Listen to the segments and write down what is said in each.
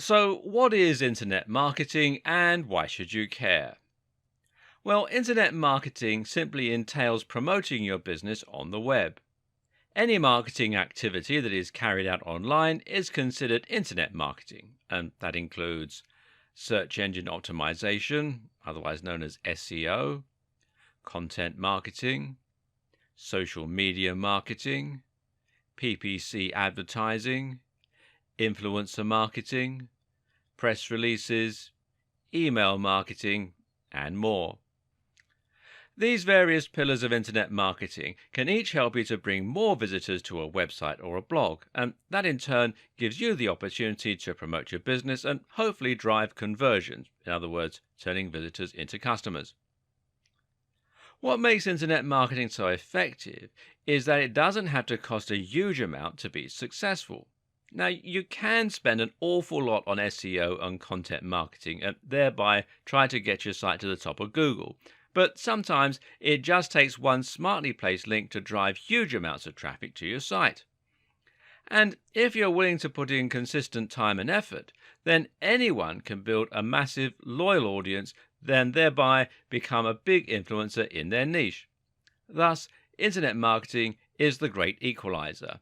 So, what is internet marketing and why should you care? Well, internet marketing simply entails promoting your business on the web. Any marketing activity that is carried out online is considered internet marketing, and that includes search engine optimization, otherwise known as SEO, content marketing, social media marketing, PPC advertising, influencer marketing, press releases, email marketing, and more. These various pillars of internet marketing can each help you to bring more visitors to a website or a blog, and that in turn gives you the opportunity to promote your business and hopefully drive conversions, in other words, turning visitors into customers. What makes internet marketing so effective is that it doesn't have to cost a huge amount to be successful. Now, you can spend an awful lot on SEO and content marketing and thereby try to get your site to the top of Google. But sometimes it just takes one smartly placed link to drive huge amounts of traffic to your site. And if you're willing to put in consistent time and effort, then anyone can build a massive, loyal audience, then thereby become a big influencer in their niche. Thus, internet marketing is the great equalizer.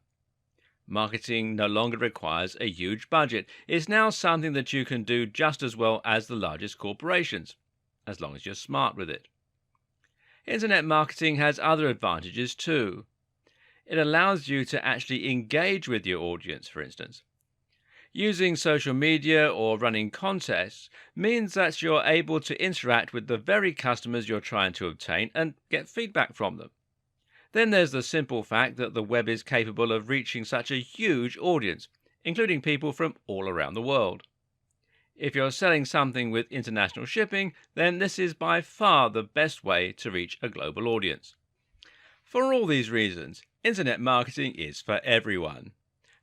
Marketing no longer requires a huge budget. It's now something that you can do just as well as the largest corporations, as long as you're smart with it. Internet marketing has other advantages too. It allows you to actually engage with your audience, for instance. Using social media or running contests means that you're able to interact with the very customers you're trying to obtain and get feedback from them. Then there's the simple fact that the web is capable of reaching such a huge audience, including people from all around the world. If you're selling something with international shipping, then this is by far the best way to reach a global audience. For all these reasons, internet marketing is for everyone.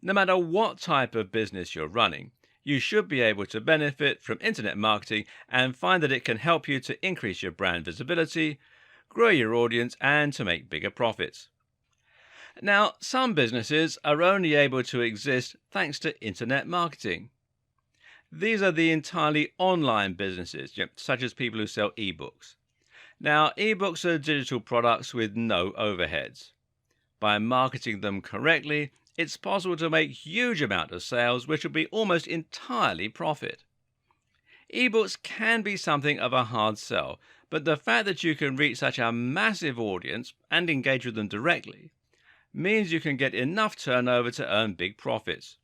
No matter what type of business you're running, you should be able to benefit from internet marketing and find that it can help you to increase your brand visibility, grow your audience, and to make bigger profits. Now, some businesses are only able to exist thanks to internet marketing. These are the entirely online businesses, such as people who sell ebooks. Now, ebooks are digital products with no overheads. By marketing them correctly, it's possible to make huge amounts of sales, which will be almost entirely profit. Ebooks can be something of a hard sell, but the fact that you can reach such a massive audience and engage with them directly means you can get enough turnover to earn big profits.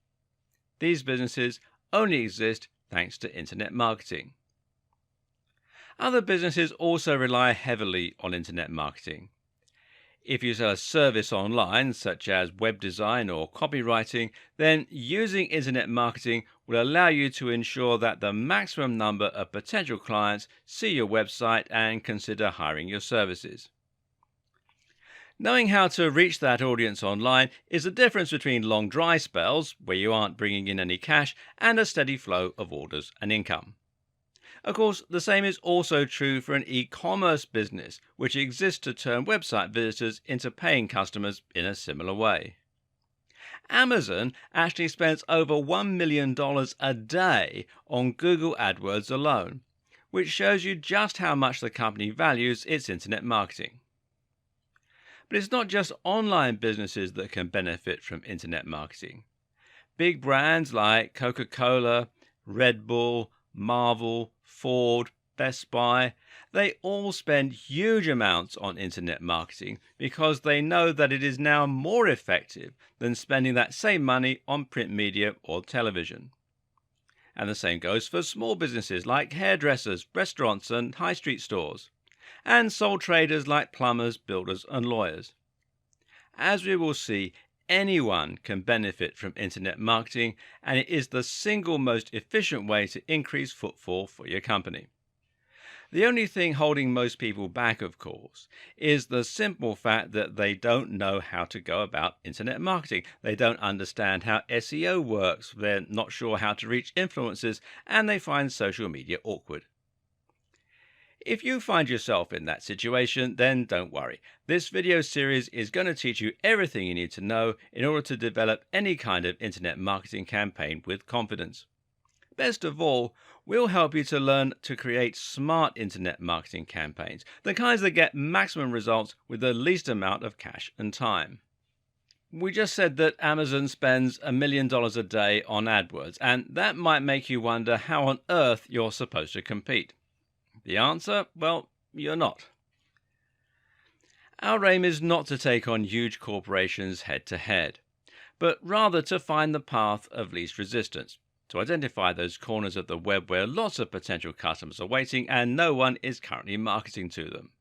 These businesses only exist thanks to internet marketing. Other businesses also rely heavily on internet marketing. If you sell a service online, such as web design or copywriting, then using internet marketing will allow you to ensure that the maximum number of potential clients see your website and consider hiring your services. Knowing how to reach that audience online is the difference between long dry spells, where you aren't bringing in any cash, and a steady flow of orders and income. Of course, the same is also true for an e-commerce business, which exists to turn website visitors into paying customers in a similar way. Amazon actually spends over $1 million a day on Google AdWords alone, which shows you just how much the company values its internet marketing. But it's not just online businesses that can benefit from internet marketing. Big brands like Coca-Cola, Red Bull, Marvel, Ford, Best Buy, they all spend huge amounts on internet marketing because they know that it is now more effective than spending that same money on print media or television. And the same goes for small businesses like hairdressers, restaurants and high street stores, and sole traders like plumbers, builders and lawyers. As we will see, anyone can benefit from internet marketing, and it is the single most efficient way to increase footfall for your company. The only thing holding most people back, of course, is the simple fact that they don't know how to go about internet marketing. They don't understand how SEO works, they're not sure how to reach influencers, and they find social media awkward. If you find yourself in that situation, then don't worry. This video series is going to teach you everything you need to know in order to develop any kind of internet marketing campaign with confidence. Best of all, we'll help you to learn to create smart internet marketing campaigns, the kinds that get maximum results with the least amount of cash and time. We just said that Amazon spends $1 million a day on AdWords, and that might make you wonder how on earth you're supposed to compete. The answer? Well, you're not. Our aim is not to take on huge corporations head to head, but rather to find the path of least resistance, to identify those corners of the web where lots of potential customers are waiting and no one is currently marketing to them.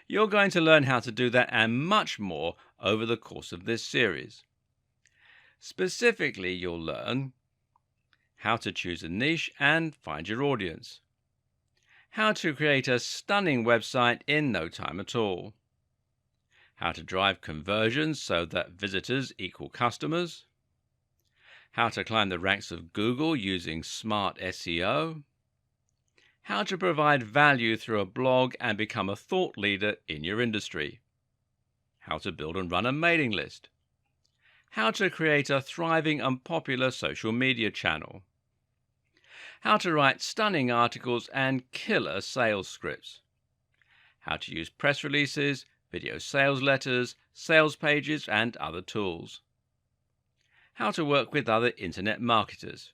You're going to learn how to do that and much more over the course of this series. Specifically, you'll learn how to choose a niche and find your audience, how to create a stunning website in no time at all, how to drive conversions so that visitors equal customers, how to climb the ranks of Google using smart SEO, how to provide value through a blog and become a thought leader in your industry, how to build and run a mailing list, how to create a thriving and popular social media channel, how to write stunning articles and killer sales scripts, how to use press releases, video sales letters, sales pages, and other tools, how to work with other internet marketers,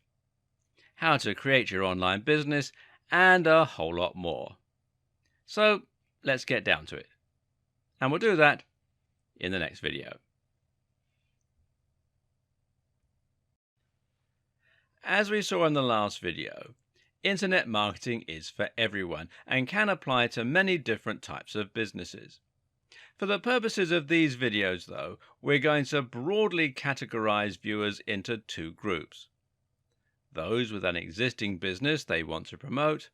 how to create your online business, and a whole lot more. So let's get down to it. And we'll do that in the next video. As we saw in the last video, internet marketing is for everyone and can apply to many different types of businesses. For the purposes of these videos, though, we're going to broadly categorize viewers into two groups: those with an existing business they want to promote,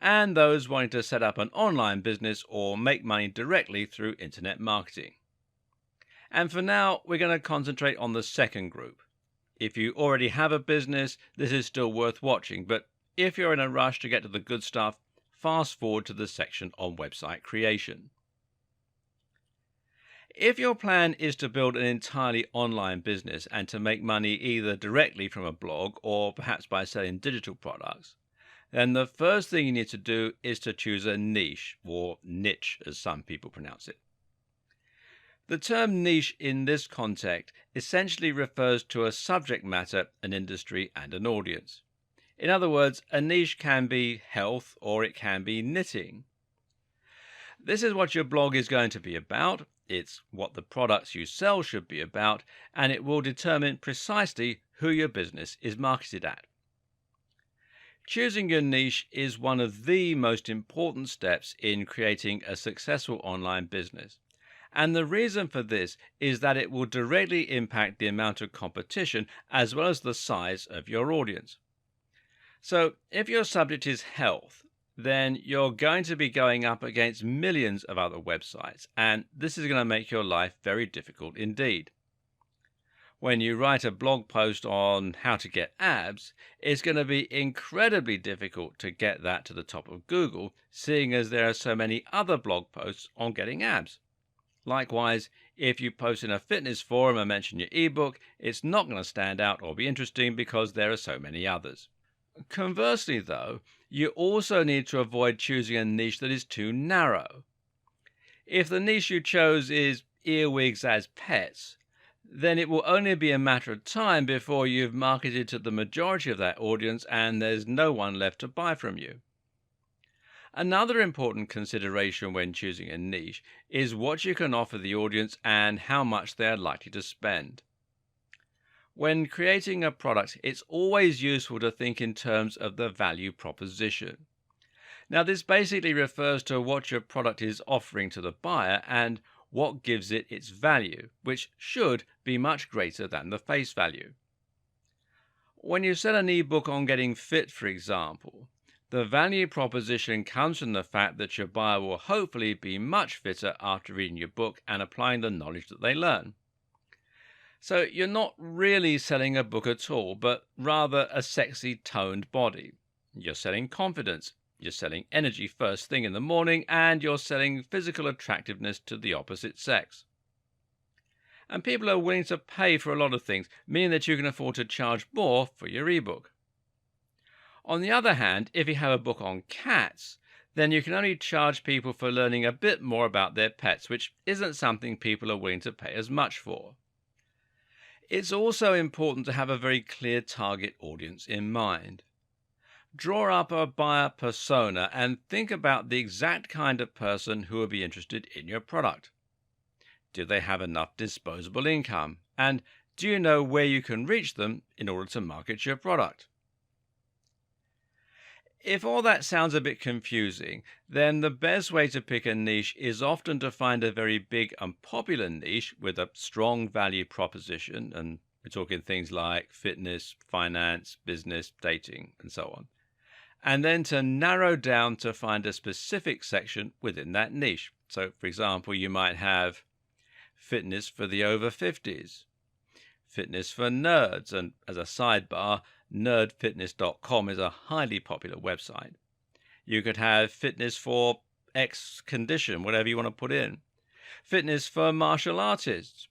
and those wanting to set up an online business or make money directly through internet marketing. And for now, we're going to concentrate on the second group. If you already have a business, this is still worth watching, but if you're in a rush to get to the good stuff, fast forward to the section on website creation. If your plan is to build an entirely online business and to make money either directly from a blog or perhaps by selling digital products, then the first thing you need to do is to choose a niche, or niche as some people pronounce it. The term niche in this context essentially refers to a subject matter, an industry, and an audience. In other words, a niche can be health or it can be knitting. This is what your blog is going to be about. It's what the products you sell should be about, and it will determine precisely who your business is marketed at. Choosing your niche is one of the most important steps in creating a successful online business. And the reason for this is that it will directly impact the amount of competition as well as the size of your audience. So if your subject is health, then you're going to be going up against millions of other websites, and this is going to make your life very difficult indeed. When you write a blog post on how to get abs, it's going to be incredibly difficult to get that to the top of Google, seeing as there are so many other blog posts on getting abs. Likewise, if you post in a fitness forum and mention your ebook, it's not going to stand out or be interesting because there are so many others. Conversely, though, you also need to avoid choosing a niche that is too narrow. If the niche you chose is earwigs as pets, then it will only be a matter of time before you've marketed to the majority of that audience and there's no one left to buy from you. Another important consideration when choosing a niche is what you can offer the audience and how much they are likely to spend. When creating a product, it's always useful to think in terms of the value proposition. Now, this basically refers to what your product is offering to the buyer and what gives it its value, which should be much greater than the face value. When you sell an ebook on getting fit, for example, the value proposition comes from the fact that your buyer will hopefully be much fitter after reading your book and applying the knowledge that they learn. So you're not really selling a book at all, but rather a sexy toned body. You're selling confidence, you're selling energy first thing in the morning, and you're selling physical attractiveness to the opposite sex. And people are willing to pay for a lot of things, meaning that you can afford to charge more for your ebook. On the other hand, if you have a book on cats, then you can only charge people for learning a bit more about their pets, which isn't something people are willing to pay as much for. It's also important to have a very clear target audience in mind. Draw up a buyer persona and think about the exact kind of person who will be interested in your product. Do they have enough disposable income? And do you know where you can reach them in order to market your product? If all that sounds a bit confusing, then the best way to pick a niche is often to find a very big and popular niche with a strong value proposition. And we're talking things like fitness, finance, business, dating, and so on. And then to narrow down to find a specific section within that niche. So, for example, you might have fitness for the over 50s, fitness for nerds, and as a sidebar, nerdfitness.com is a highly popular website. You could have fitness for X condition, whatever you want to put in, fitness for martial artists,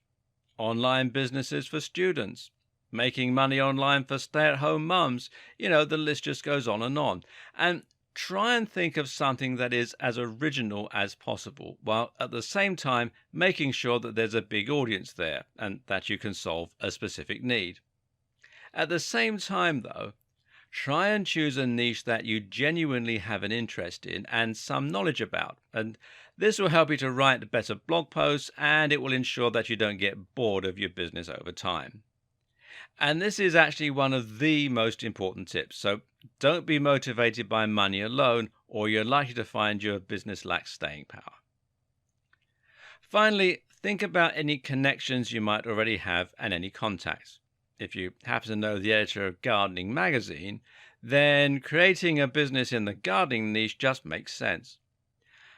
online businesses for students, making money online for stay-at-home mums. The list just goes on. And try and think of something that is as original as possible, while at the same time making sure that there's a big audience there and that you can solve a specific need. At the same time, though, try and choose a niche that you genuinely have an interest in and some knowledge about. And this will help you to write better blog posts, and it will ensure that you don't get bored of your business over time. And this is actually one of the most important tips. So don't be motivated by money alone, or you're likely to find your business lacks staying power. Finally, think about any connections you might already have and any contacts. If you happen to know the editor of Gardening magazine, then creating a business in the gardening niche just makes sense.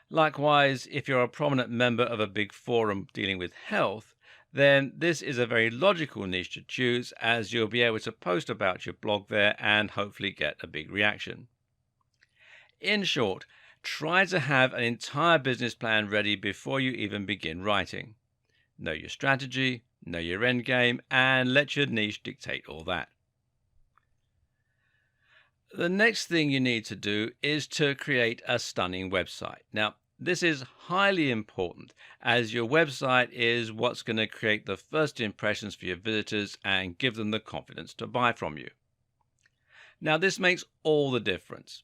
Likewise, if you're a prominent member of a big forum dealing with health, then this is a very logical niche to choose, as you'll be able to post about your blog there and hopefully get a big reaction. In short, try to have an entire business plan ready before you even begin writing. Know your strategy, know your end game, and let your niche dictate all that. The next thing you need to do is to create a stunning website. Now, this is highly important, as your website is what's going to create the first impressions for your visitors and give them the confidence to buy from you. Now, this makes all the difference.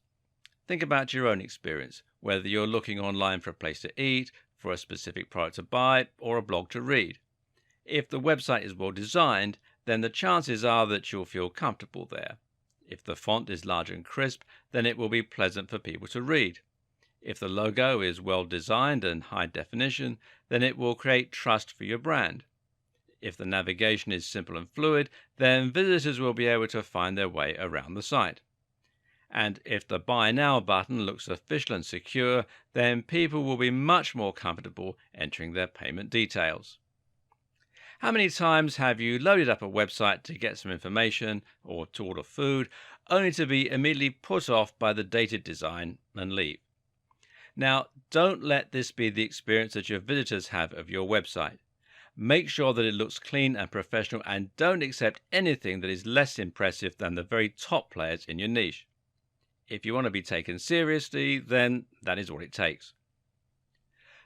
Think about your own experience, whether you're looking online for a place to eat, for a specific product to buy, or a blog to read. If the website is well designed, then the chances are that you'll feel comfortable there. If the font is large and crisp, then it will be pleasant for people to read. If the logo is well designed and high definition, then it will create trust for your brand. If the navigation is simple and fluid, then visitors will be able to find their way around the site. And if the Buy Now button looks official and secure, then people will be much more comfortable entering their payment details. How many times have you loaded up a website to get some information or to order food, only to be immediately put off by the dated design and leave? Now, don't let this be the experience that your visitors have of your website. Make sure that it looks clean and professional, and don't accept anything that is less impressive than the very top players in your niche. If you want to be taken seriously, then that is what it takes.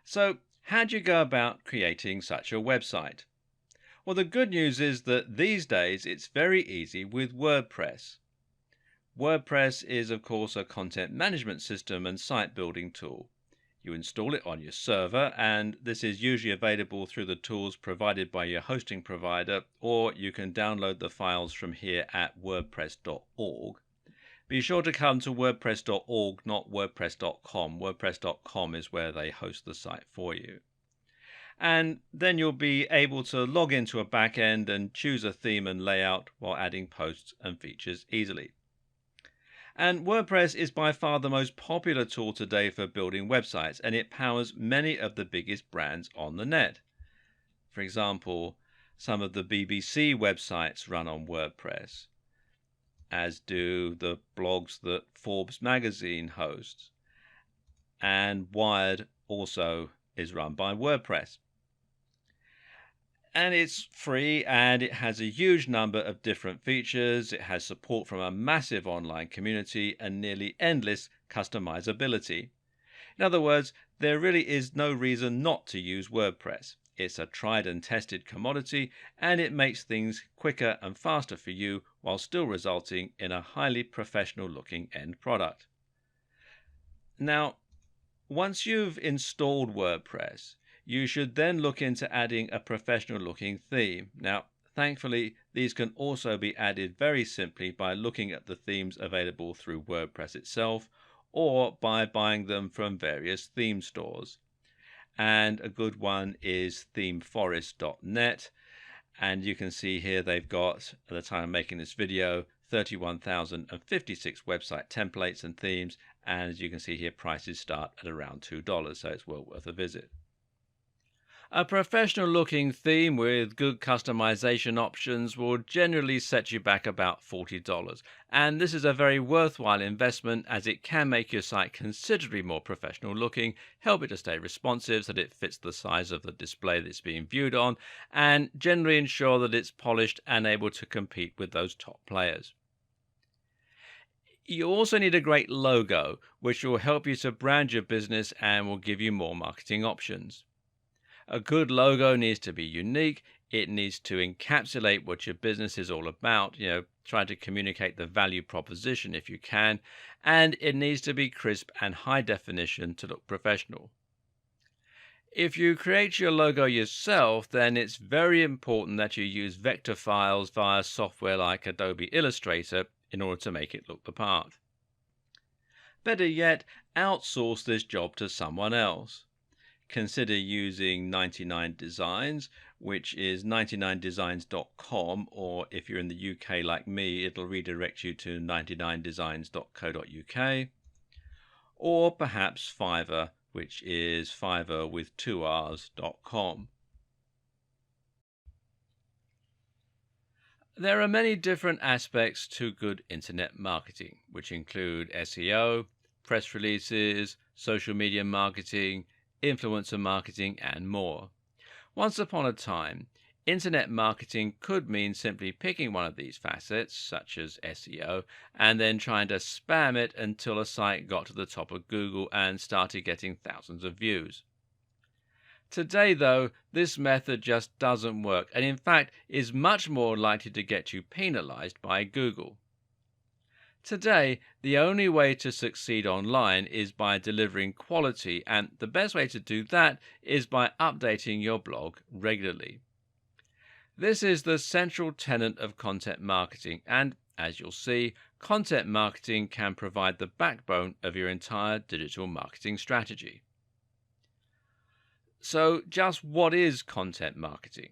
So, how do you go about creating such a website? Well, the good news is that these days it's very easy with WordPress. WordPress is, of course, a content management system and site building tool. You install it on your server, and this is usually available through the tools provided by your hosting provider, or you can download the files from here at wordpress.org. Be sure to come to wordpress.org, not wordpress.com. Wordpress.com is where they host the site for you. And then you'll be able to log into a backend and choose a theme and layout while adding posts and features easily. And WordPress is by far the most popular tool today for building websites, and it powers many of the biggest brands on the net. For example, some of the BBC websites run on WordPress, as do the blogs that Forbes magazine hosts, and Wired also is run by WordPress. And it's free and it has a huge number of different features. It has support from a massive online community and nearly endless customizability. In other words, there really is no reason not to use WordPress. It's a tried and tested commodity and it makes things quicker and faster for you while still resulting in a highly professional looking end product. Now, once you've installed WordPress, you should then look into adding a professional looking theme. Now, thankfully, these can also be added very simply by looking at the themes available through WordPress itself or by buying them from various theme stores. And a good one is themeforest.net. And you can see here they've got, at the time of making this video, 31,056 website templates and themes. And as you can see here, prices start at around $2, so it's well worth a visit. A professional looking theme with good customization options will generally set you back about $40. And this is a very worthwhile investment as it can make your site considerably more professional looking, help it to stay responsive so that it fits the size of the display that it's being viewed on, and generally ensure that it's polished and able to compete with those top players. You also need a great logo, which will help you to brand your business and will give you more marketing options. A good logo needs to be unique. It needs to encapsulate what your business is all about, try to communicate the value proposition if you can, and it needs to be crisp and high definition to look professional. If you create your logo yourself, then it's very important that you use vector files via software like Adobe Illustrator in order to make it look the part. Better yet, outsource this job to someone else. Consider using 99 Designs, which is 99designs.com, or if you're in the UK like me, it'll redirect you to 99designs.co.uk, or perhaps Fiverr, which is Fiverr with 2Rs.com. There are many different aspects to good internet marketing, which include SEO, press releases, social media marketing, influencer marketing, and more. Once upon a time, internet marketing could mean simply picking one of these facets, such as SEO, and then trying to spam it until a site got to the top of Google and started getting thousands of views. Today, though, this method just doesn't work, and in fact is much more likely to get you penalized by Google. Today, the only way to succeed online is by delivering quality, and the best way to do that is by updating your blog regularly. This is the central tenet of content marketing, and as you'll see, content marketing can provide the backbone of your entire digital marketing strategy. So, just what is content marketing?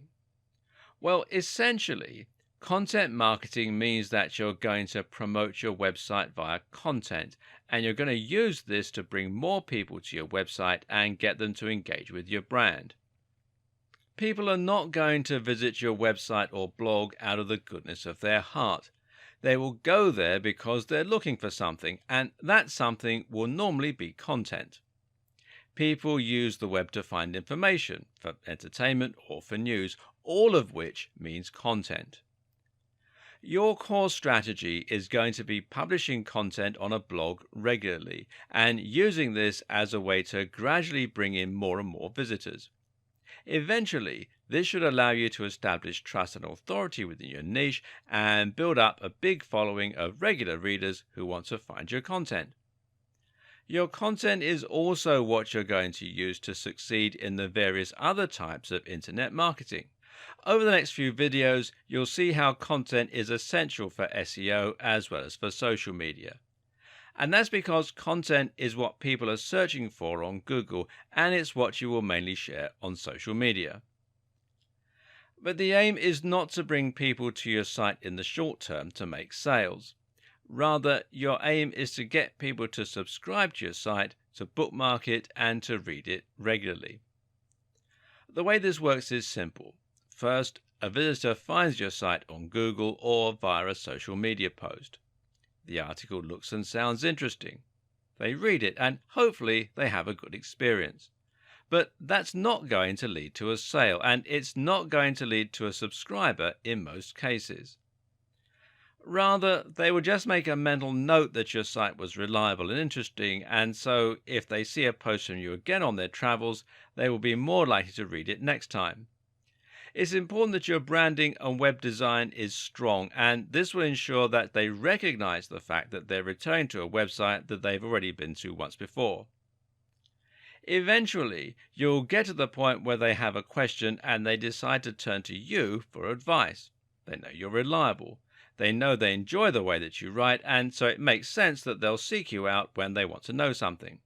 Well, essentially, content marketing means that you're going to promote your website via content, and you're going to use this to bring more people to your website and get them to engage with your brand. People are not going to visit your website or blog out of the goodness of their heart. They will go there because they're looking for something, and that something will normally be content. People use the web to find information, for entertainment or for news, all of which means content. Your core strategy is going to be publishing content on a blog regularly and using this as a way to gradually bring in more and more visitors. Eventually, this should allow you to establish trust and authority within your niche and build up a big following of regular readers who want to find your content. Your content is also what you're going to use to succeed in the various other types of internet marketing. Over the next few videos, you'll see how content is essential for SEO as well as for social media. And that's because content is what people are searching for on Google, and it's what you will mainly share on social media. But the aim is not to bring people to your site in the short term to make sales. Rather, your aim is to get people to subscribe to your site, to bookmark it, and to read it regularly. The way this works is simple. First, a visitor finds your site on Google or via a social media post. The article looks and sounds interesting. They read it and hopefully they have a good experience. But that's not going to lead to a sale, and it's not going to lead to a subscriber in most cases. Rather, they will just make a mental note that your site was reliable and interesting, and so if they see a post from you again on their travels, they will be more likely to read it next time. It's important that your branding and web design is strong, and this will ensure that they recognize the fact that they're returning to a website that they've already been to once before. Eventually, you'll get to the point where they have a question and they decide to turn to you for advice. They know you're reliable. They know they enjoy the way that you write, and so it makes sense that they'll seek you out when they want to know something.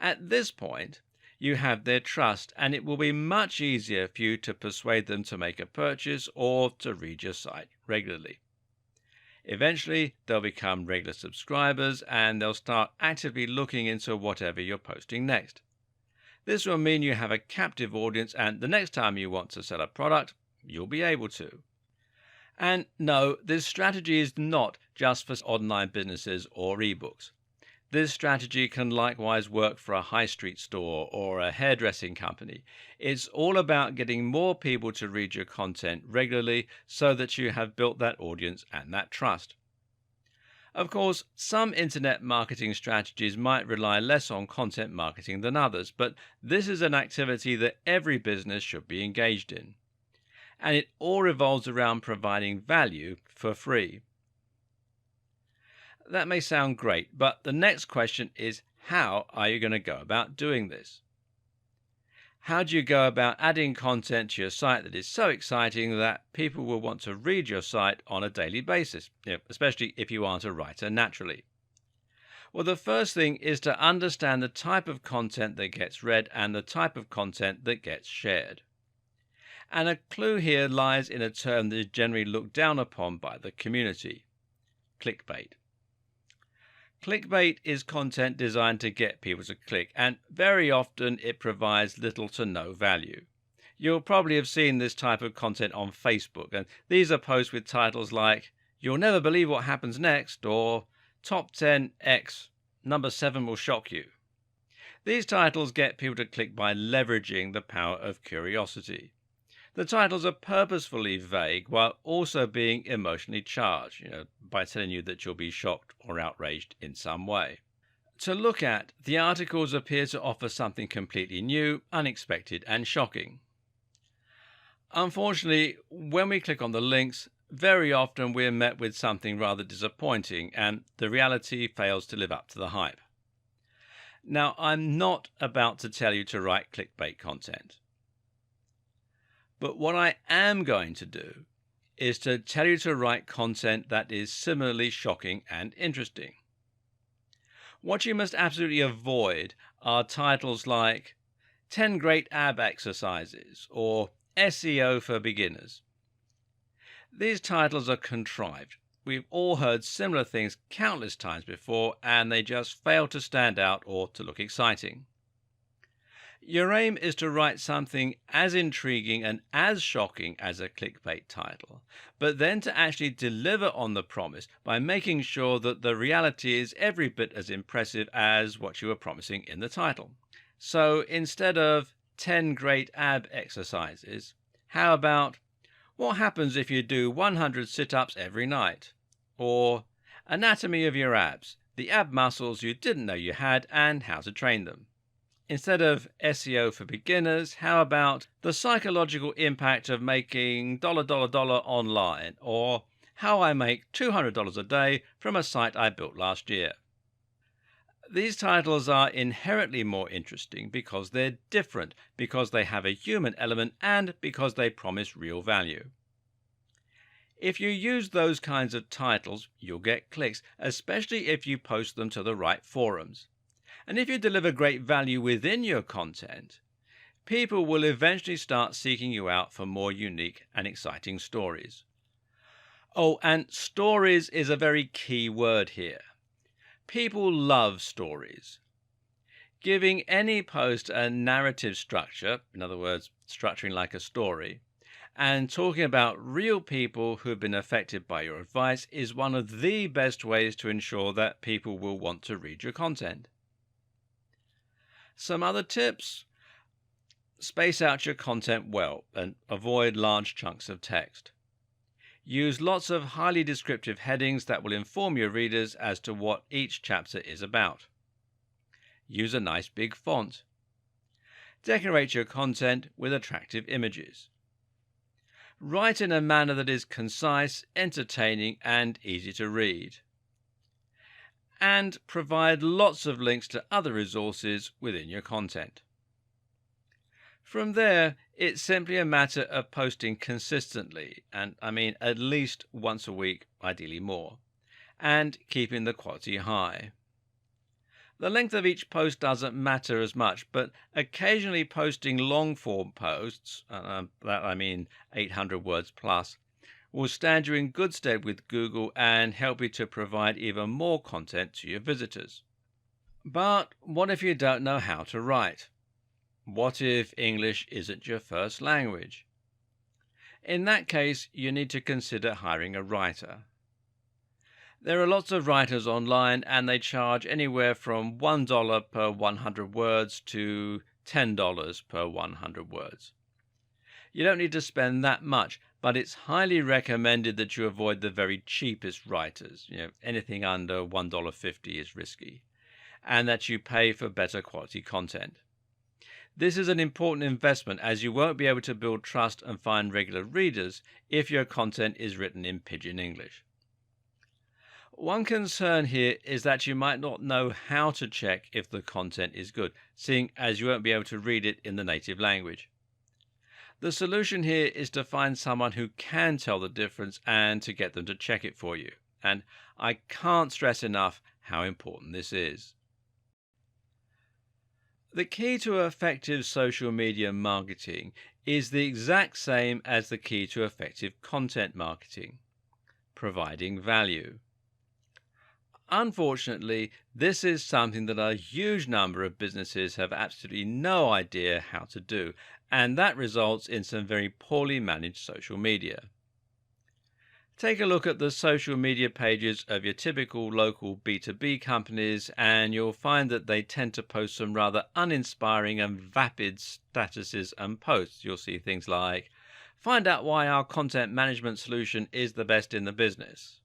At this point, you have their trust, and it will be much easier for you to persuade them to make a purchase or to read your site regularly. Eventually, they'll become regular subscribers and they'll start actively looking into whatever you're posting next. This will mean you have a captive audience, and the next time you want to sell a product, you'll be able to. And no, this strategy is not just for online businesses or ebooks. This strategy can likewise work for a high street store or a hairdressing company. It's all about getting more people to read your content regularly so that you have built that audience and that trust. Of course, some internet marketing strategies might rely less on content marketing than others, but this is an activity that every business should be engaged in. And it all revolves around providing value for free. That may sound great, but the next question is, how are you going to go about doing this? How do you go about adding content to your site that is so exciting that people will want to read your site on a daily basis, especially if you aren't a writer naturally? Well, the first thing is to understand the type of content that gets read and the type of content that gets shared. And a clue here lies in a term that is generally looked down upon by the community: clickbait. Clickbait is content designed to get people to click, and very often it provides little to no value. You'll probably have seen this type of content on Facebook, and these are posts with titles like "You'll never believe what happens next" or "Top 10 X, number 7 will shock you." These titles get people to click by leveraging the power of curiosity. The titles are purposefully vague while also being emotionally charged, by telling you that you'll be shocked or outraged in some way. To look at, the articles appear to offer something completely new, unexpected, and shocking. Unfortunately, when we click on the links, very often we're met with something rather disappointing, and the reality fails to live up to the hype. Now, I'm not about to tell you to write clickbait content. But what I am going to do is to tell you to write content that is similarly shocking and interesting. What you must absolutely avoid are titles like 10 Great Ab Exercises or SEO for Beginners. These titles are contrived. We've all heard similar things countless times before, and they just fail to stand out or to look exciting. Your aim is to write something as intriguing and as shocking as a clickbait title, but then to actually deliver on the promise by making sure that the reality is every bit as impressive as what you were promising in the title. So instead of 10 great ab exercises, how about what happens if you do 100 sit-ups every night? Or anatomy of your abs, the ab muscles you didn't know you had and how to train them. Instead of SEO for beginners, how about the psychological impact of making $$ online, or how I make $200 a day from a site I built last year? These titles are inherently more interesting because they're different, because they have a human element, and because they promise real value. If you use those kinds of titles, you'll get clicks, especially if you post them to the right forums. And if you deliver great value within your content, people will eventually start seeking you out for more unique and exciting stories. Oh, and stories is a very key word here. People love stories. Giving any post a narrative structure, in other words, structuring like a story, and talking about real people who've been affected by your advice is one of the best ways to ensure that people will want to read your content. Some other tips? Space out your content well and avoid large chunks of text. Use lots of highly descriptive headings that will inform your readers as to what each chapter is about. Use a nice big font. Decorate your content with attractive images. Write in a manner that is concise, entertaining, and easy to read. And provide lots of links to other resources within your content. From there, it's simply a matter of posting consistently, and I mean at least once a week, ideally more, and keeping the quality high. The length of each post doesn't matter as much, but occasionally posting long form posts, that I mean 800 words plus, will stand you in good stead with Google and help you to provide even more content to your visitors. But what if you don't know how to write? What if English isn't your first language? In that case, you need to consider hiring a writer. There are lots of writers online and they charge anywhere from $1 per 100 words to $10 per 100 words. You don't need to spend that much, but it's highly recommended that you avoid the very cheapest writers. Anything under $1.50 is risky, and that you pay for better quality content. This is an important investment as you won't be able to build trust and find regular readers if your content is written in pidgin English. One concern here is that you might not know how to check if the content is good, seeing as you won't be able to read it in the native language. The solution here is to find someone who can tell the difference and to get them to check it for you. And I can't stress enough how important this is. The key to effective social media marketing is the exact same as the key to effective content marketing: providing value. Unfortunately, this is something that a huge number of businesses have absolutely no idea how to do, and that results in some very poorly managed social media. Take a look at the social media pages of your typical local B2B companies, and you'll find that they tend to post some rather uninspiring and vapid statuses and posts. You'll see things like, "Find out why our content management solution is the best in the business,"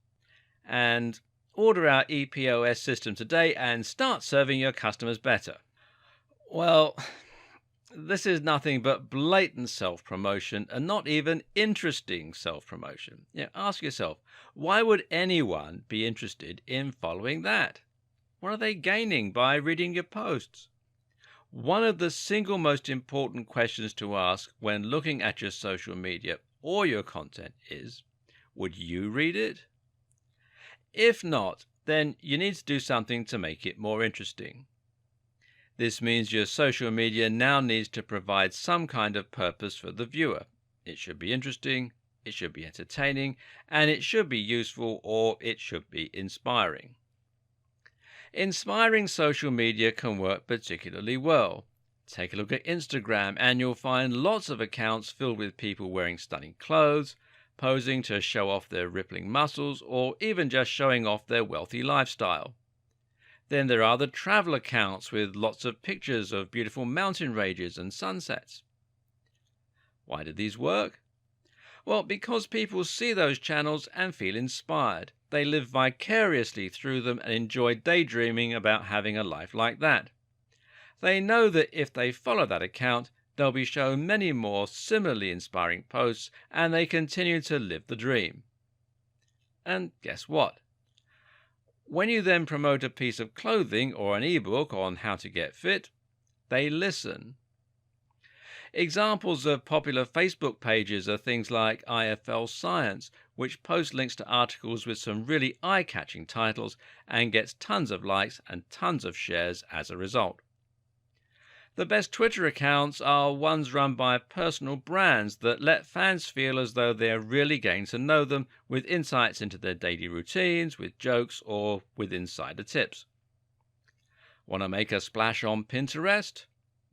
and "Order our EPOS system today and start serving your customers better." Well, this is nothing but blatant self-promotion and not even interesting self-promotion. Ask yourself, why would anyone be interested in following that? What are they gaining by reading your posts? One of the single most important questions to ask when looking at your social media or your content is, would you read it? If not, then you need to do something to make it more interesting. This means your social media now needs to provide some kind of purpose for the viewer. It should be interesting, it should be entertaining, and it should be useful, or it should be inspiring. Inspiring social media can work particularly well. Take a look at Instagram and you'll find lots of accounts filled with people wearing stunning clothes, posing to show off their rippling muscles, or even just showing off their wealthy lifestyle. Then there are the travel accounts with lots of pictures of beautiful mountain ranges and sunsets. Why do these work? Well, because people see those channels and feel inspired. They live vicariously through them and enjoy daydreaming about having a life like that. They know that if they follow that account, they'll be shown many more similarly inspiring posts, and they continue to live the dream. And guess what? When you then promote a piece of clothing or an ebook on how to get fit, they listen. Examples of popular Facebook pages are things like IFL Science, which posts links to articles with some really eye-catching titles and gets tons of likes and tons of shares as a result. The best Twitter accounts are ones run by personal brands that let fans feel as though they are really getting to know them, with insights into their daily routines, with jokes, or with insider tips. Want to make a splash on Pinterest?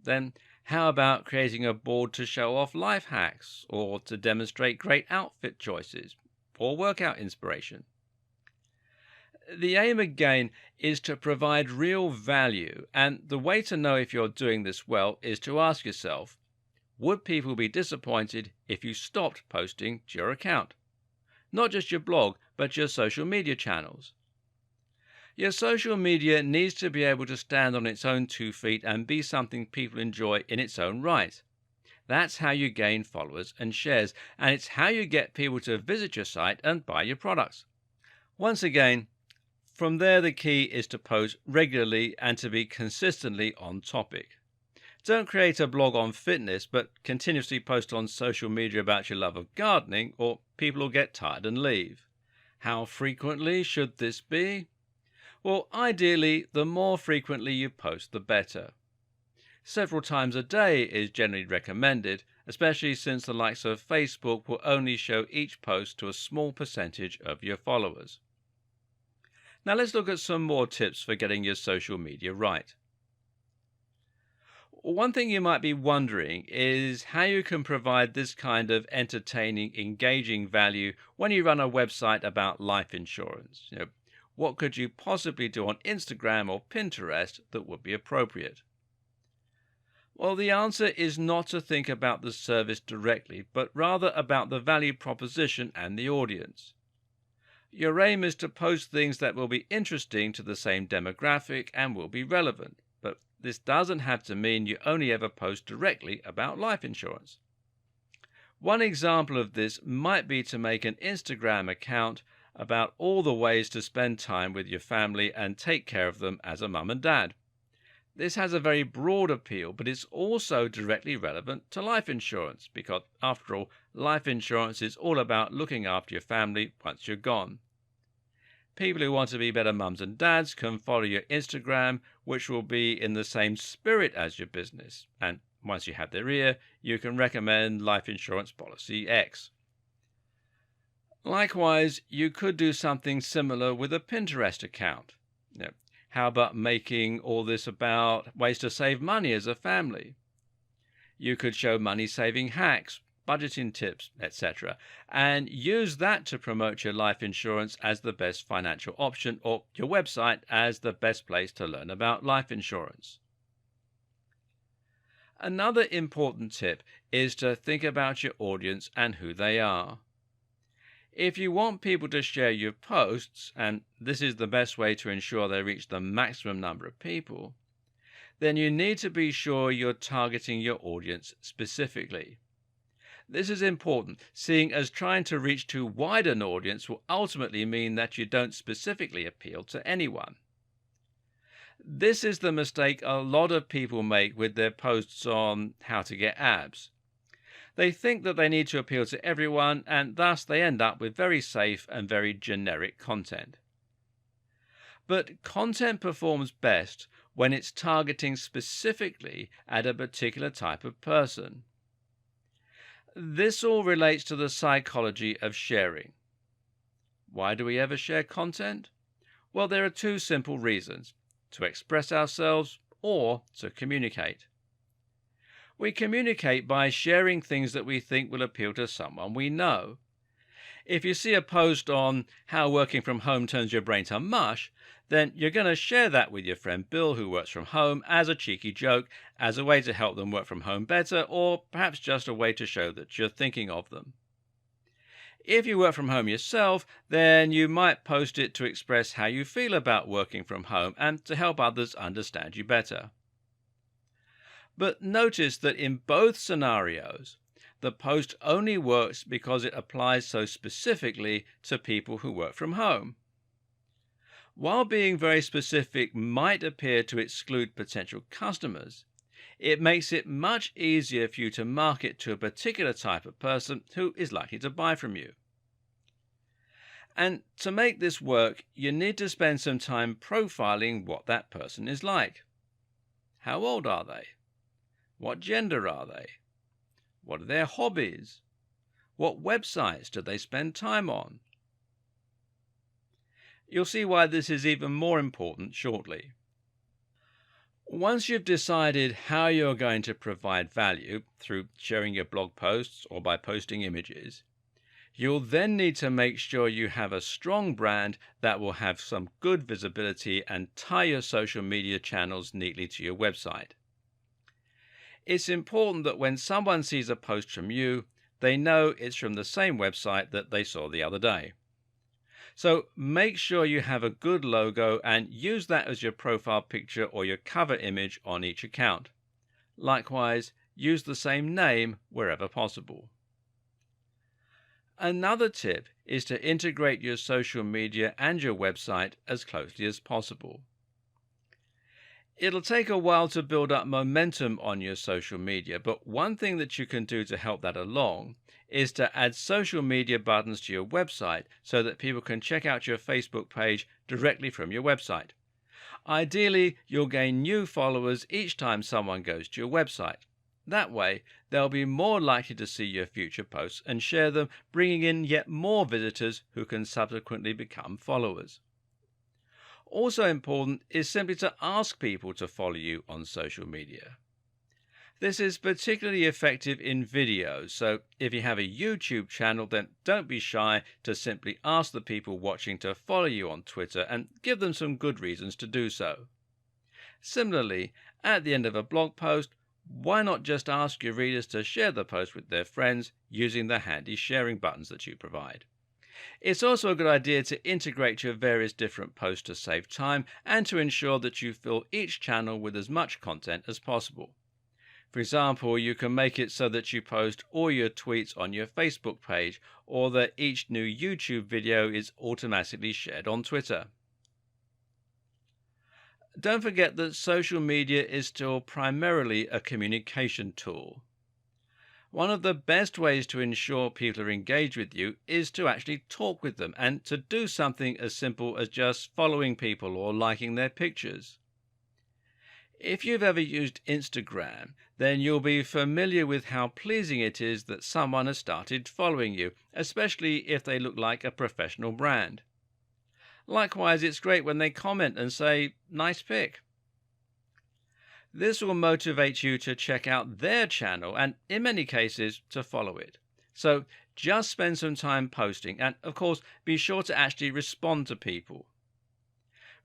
Then how about creating a board to show off life hacks, or to demonstrate great outfit choices, or workout inspiration? The aim again is to provide real value, and the way to know if you're doing this well is to ask yourself, would people be disappointed if you stopped posting to your account? Not just your blog, but your social media channels. Your social media needs to be able to stand on its own 2 feet and be something people enjoy in its own right. That's how you gain followers and shares, and it's how you get people to visit your site and buy your products. Once again, from there the key is to post regularly and to be consistently on topic. Don't create a blog on fitness, but continuously post on social media about your love of gardening, or people will get tired and leave. How frequently should this be? Well, ideally, the more frequently you post, the better. Several times a day is generally recommended, especially since the likes of Facebook will only show each post to a small percentage of your followers. Now let's look at some more tips for getting your social media right. One thing you might be wondering is how you can provide this kind of entertaining, engaging value when you run a website about life insurance. What could you possibly do on Instagram or Pinterest that would be appropriate? Well, the answer is not to think about the service directly, but rather about the value proposition and the audience. Your aim is to post things that will be interesting to the same demographic and will be relevant, but this doesn't have to mean you only ever post directly about life insurance. One example of this might be to make an Instagram account about all the ways to spend time with your family and take care of them as a mum and dad. This has a very broad appeal, but it's also directly relevant to life insurance because, after all, life insurance is all about looking after your family once you're gone. People who want to be better mums and dads can follow your Instagram, which will be in the same spirit as your business. And once you have their ear, you can recommend life insurance policy X. Likewise, you could do something similar with a Pinterest account. How about making all this about ways to save money as a family? You could show money-saving hacks, budgeting tips, etc., and use that to promote your life insurance as the best financial option, or your website as the best place to learn about life insurance. Another important tip is to think about your audience and who they are. If you want people to share your posts, and this is the best way to ensure they reach the maximum number of people, then you need to be sure you're targeting your audience specifically. This is important, seeing as trying to reach too wide an audience will ultimately mean that you don't specifically appeal to anyone. This is the mistake a lot of people make with their posts on how to get abs. They think that they need to appeal to everyone, and thus they end up with very safe and very generic content. But content performs best when it's targeting specifically at a particular type of person. This all relates to the psychology of sharing. Why do we ever share content? Well, there are two simple reasons: to express ourselves or to communicate. We communicate by sharing things that we think will appeal to someone we know. If you see a post on how working from home turns your brain to mush, then you're going to share that with your friend Bill, who works from home, as a cheeky joke, as a way to help them work from home better, or perhaps just a way to show that you're thinking of them. If you work from home yourself, then you might post it to express how you feel about working from home and to help others understand you better. But notice that in both scenarios, the post only works because it applies so specifically to people who work from home. While being very specific might appear to exclude potential customers, it makes it much easier for you to market to a particular type of person who is likely to buy from you. And to make this work, you need to spend some time profiling what that person is like. How old are they? What gender are they? What are their hobbies? What websites do they spend time on? You'll see why this is even more important shortly. Once you've decided how you're going to provide value through sharing your blog posts or by posting images, you'll then need to make sure you have a strong brand that will have some good visibility and tie your social media channels neatly to your website. It's important that when someone sees a post from you, they know it's from the same website that they saw the other day. So make sure you have a good logo and use that as your profile picture or your cover image on each account. Likewise, use the same name wherever possible. Another tip is to integrate your social media and your website as closely as possible. It'll take a while to build up momentum on your social media, but one thing that you can do to help that along is to add social media buttons to your website so that people can check out your Facebook page directly from your website. Ideally, you'll gain new followers each time someone goes to your website. That way, they'll be more likely to see your future posts and share them, bringing in yet more visitors who can subsequently become followers. Also important is simply to ask people to follow you on social media. This is particularly effective in videos, so if you have a YouTube channel, then don't be shy to simply ask the people watching to follow you on Twitter and give them some good reasons to do so. Similarly, at the end of a blog post, why not just ask your readers to share the post with their friends using the handy sharing buttons that you provide? It's also a good idea to integrate your various different posts to save time and to ensure that you fill each channel with as much content as possible. For example, you can make it so that you post all your tweets on your Facebook page, or that each new YouTube video is automatically shared on Twitter. Don't forget that social media is still primarily a communication tool. One of the best ways to ensure people are engaged with you is to actually talk with them and to do something as simple as just following people or liking their pictures. If you've ever used Instagram, then you'll be familiar with how pleasing it is that someone has started following you, especially if they look like a professional brand. Likewise, it's great when they comment and say, "Nice pic." This will motivate you to check out their channel and, in many cases, to follow it. So just spend some time posting and, of course, be sure to actually respond to people.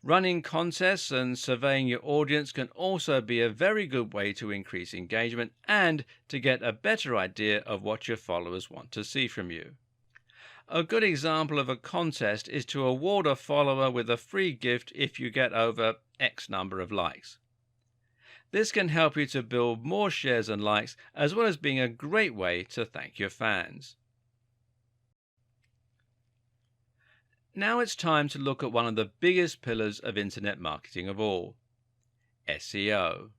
Running contests and surveying your audience can also be a very good way to increase engagement and to get a better idea of what your followers want to see from you. A good example of a contest is to award a follower with a free gift if you get over X number of likes. This can help you to build more shares and likes, as well as being a great way to thank your fans. Now it's time to look at one of the biggest pillars of internet marketing of all, SEO.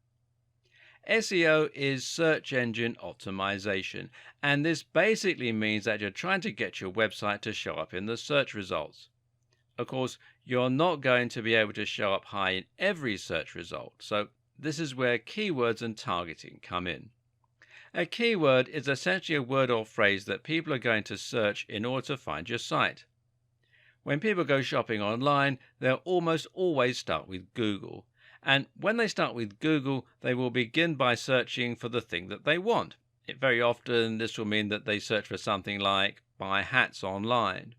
SEO is search engine optimization, and this basically means that you're trying to get your website to show up in the search results. Of course, you're not going to be able to show up high in every search result, so this is where keywords and targeting come in. A keyword is essentially a word or phrase that people are going to search in order to find your site. When people go shopping online, they'll almost always start with Google. And when they start with Google, they will begin by searching for the thing that they want. Very often, this will mean that they search for something like buy hats online.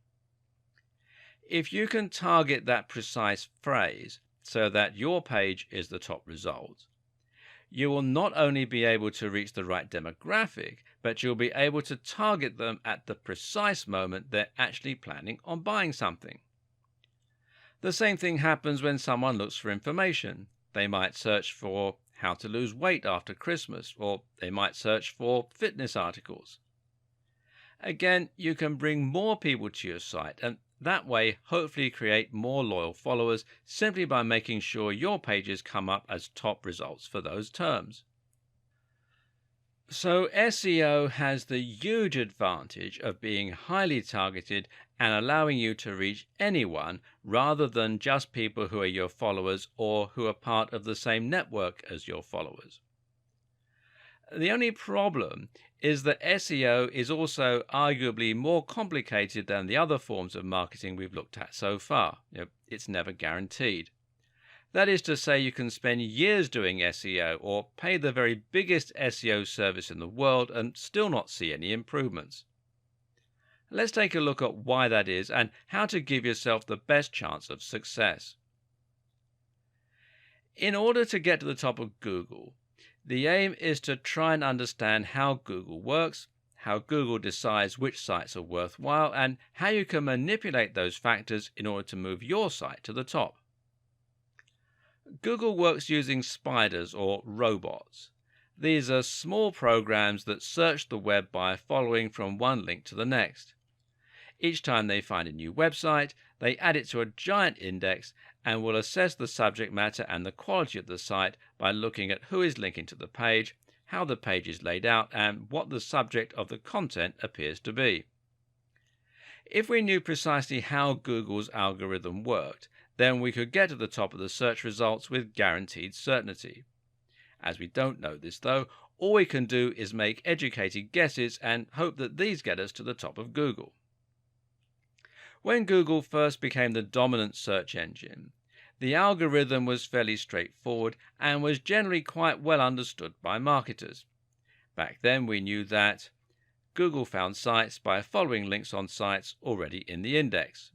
If you can target that precise phrase so that your page is the top result, you will not only be able to reach the right demographic, but you'll be able to target them at the precise moment they're actually planning on buying something. The same thing happens when someone looks for information. They might search for how to lose weight after Christmas, or they might search for fitness articles. Again, you can bring more people to your site and that way hopefully create more loyal followers simply by making sure your pages come up as top results for those terms. So SEO has the huge advantage of being highly targeted and allowing you to reach anyone rather than just people who are your followers or who are part of the same network as your followers. The only problem is that SEO is also arguably more complicated than the other forms of marketing we've looked at so far. It's never guaranteed. That is to say, you can spend years doing SEO or pay the very biggest SEO service in the world and still not see any improvements. Let's take a look at why that is and how to give yourself the best chance of success. In order to get to the top of Google, The aim is to try and understand how Google works, how Google decides which sites are worthwhile, and how you can manipulate those factors in order to move your site to the top. Google works using spiders or robots. These are small programs that search the web by following from one link to the next. Each time they find a new website, they add it to a giant index and will assess the subject matter and the quality of the site by looking at who is linking to the page, how the page is laid out, and what the subject of the content appears to be. If we knew precisely how Google's algorithm worked, then we could get to the top of the search results with guaranteed certainty. As we don't know this though, all we can do is make educated guesses and hope that these get us to the top of Google. When Google first became the dominant search engine, the algorithm was fairly straightforward and was generally quite well understood by marketers. Back then we knew that Google found sites by following links on sites already in the index.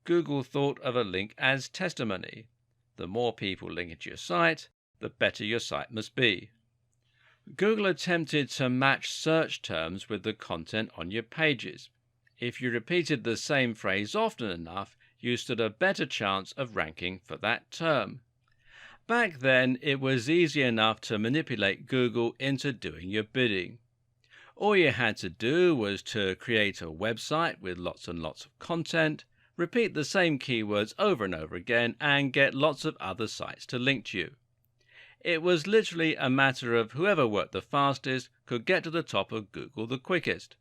Google thought of a link as testimony. The more people link into your site, the better your site must be. Google attempted to match search terms with the content on your pages. If you repeated the same phrase often enough, you stood a better chance of ranking for that term. Back then, it was easy enough to manipulate Google into doing your bidding. All you had to do was to create a website with lots and lots of content, repeat the same keywords over and over again, and get lots of other sites to link to you. It was literally a matter of whoever worked the fastest could get to the top of Google the quickest.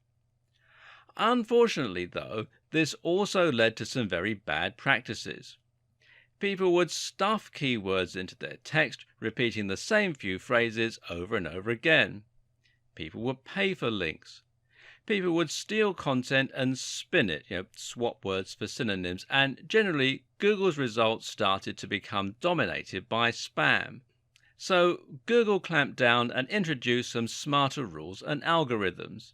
Unfortunately, though, this also led to some very bad practices. People would stuff keywords into their text, repeating the same few phrases over and over again. People would pay for links. People would steal content and spin it, swap words for synonyms, and generally Google's results started to become dominated by spam. So Google clamped down and introduced some smarter rules and algorithms.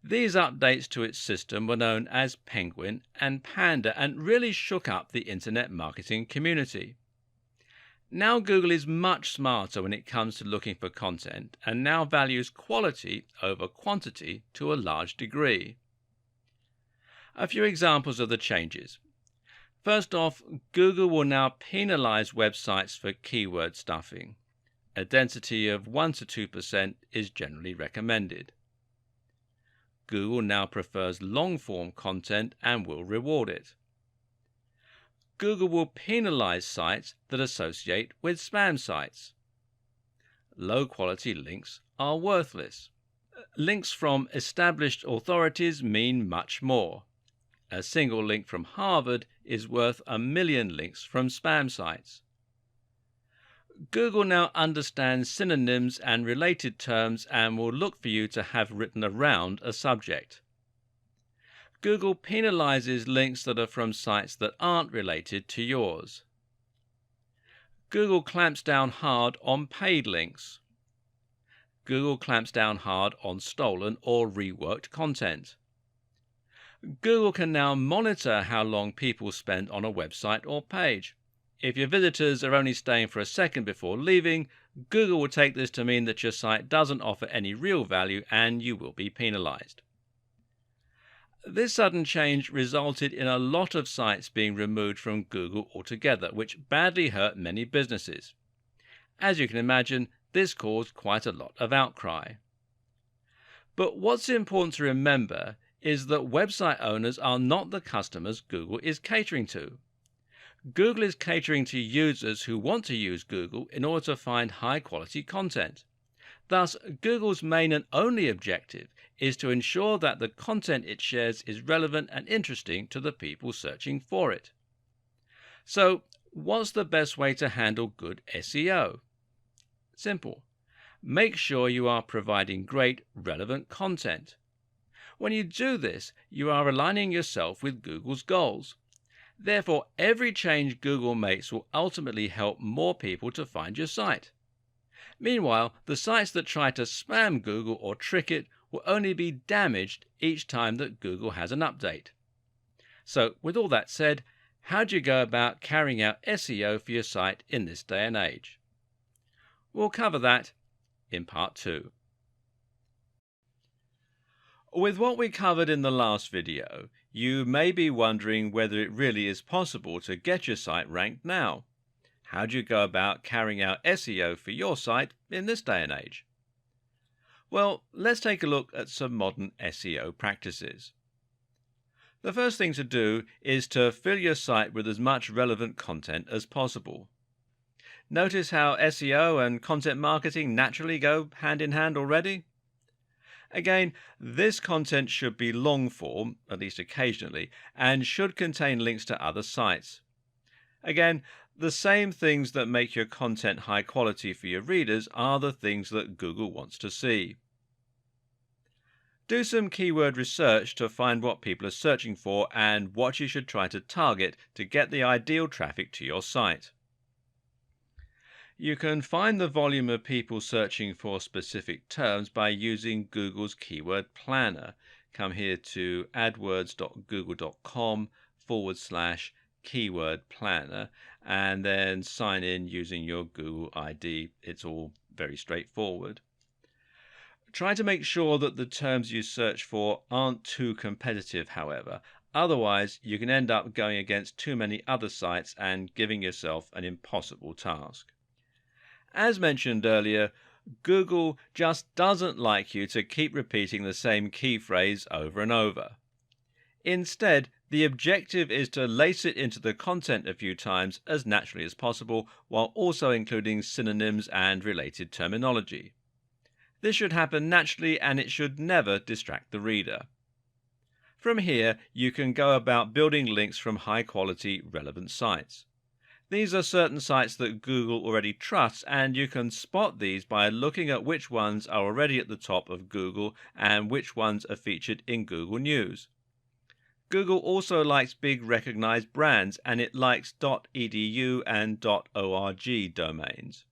These updates to its system were known as Penguin and Panda and really shook up the internet marketing community. Now Google is much smarter when it comes to looking for content and now values quality over quantity to a large degree. A few examples of the changes. First off, Google will now penalize websites for keyword stuffing. A density of 1 to 2% is generally recommended. Google now prefers long-form content and will reward it. Google will penalize sites that associate with spam sites. Low-quality links are worthless. Links from established authorities mean much more. A single link from Harvard is worth 1 million links from spam sites. Google now understands synonyms and related terms and will look for you to have written around a subject. Google penalizes links that are from sites that aren't related to yours. Google clamps down hard on paid links. Google clamps down hard on stolen or reworked content. Google can now monitor how long people spend on a website or page. If your visitors are only staying for a second before leaving, Google will take this to mean that your site doesn't offer any real value and you will be penalized. This sudden change resulted in a lot of sites being removed from Google altogether, which badly hurt many businesses. As you can imagine, this caused quite a lot of outcry. But what's important to remember is that website owners are not the customers Google is catering to. Google is catering to users who want to use Google in order to find high-quality content. Thus, Google's main and only objective is to ensure that the content it shares is relevant and interesting to the people searching for it. So, what's the best way to handle good SEO? Simple. Make sure you are providing great, relevant content. When you do this, you are aligning yourself with Google's goals. Therefore, every change Google makes will ultimately help more people to find your site. Meanwhile, the sites that try to spam Google or trick it will only be damaged each time that Google has an update. So, with all that said, how do you go about carrying out SEO for your site in this day and age? We'll cover that in part 2. With what we covered in the last video, you may be wondering whether it really is possible to get your site ranked now. How do you go about carrying out SEO for your site in this day and age? Well, let's take a look at some modern SEO practices. The first thing to do is to fill your site with as much relevant content as possible. Notice how SEO and content marketing naturally go hand in hand already? Again, this content should be long form, at least occasionally, and should contain links to other sites. Again, the same things that make your content high quality for your readers are the things that Google wants to see. Do some keyword research to find what people are searching for and what you should try to target to get the ideal traffic to your site. You can find the volume of people searching for specific terms by using Google's keyword planner. Come here to adwords.google.com/keyword planner and then sign in using your Google ID. It's all very straightforward. Try to make sure that the terms you search for aren't too competitive, however. Otherwise, you can end up going against too many other sites and giving yourself an impossible task. As mentioned earlier, Google just doesn't like you to keep repeating the same key phrase over and over. Instead, the objective is to lace it into the content a few times as naturally as possible, while also including synonyms and related terminology. This should happen naturally and it should never distract the reader. From here, you can go about building links from high-quality, relevant sites. These are certain sites that Google already trusts, and you can spot these by looking at which ones are already at the top of Google and which ones are featured in Google News. Google also likes big recognized brands, and it likes .edu and .org domains.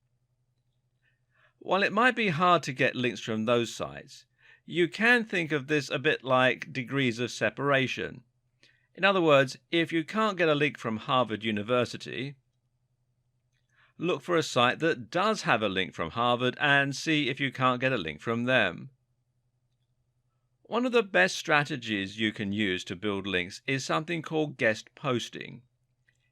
While it might be hard to get links from those sites, you can think of this a bit like degrees of separation. In other words, if you can't get a link from Harvard University, look for a site that does have a link from Harvard and see if you can't get a link from them. One of the best strategies you can use to build links is something called guest posting.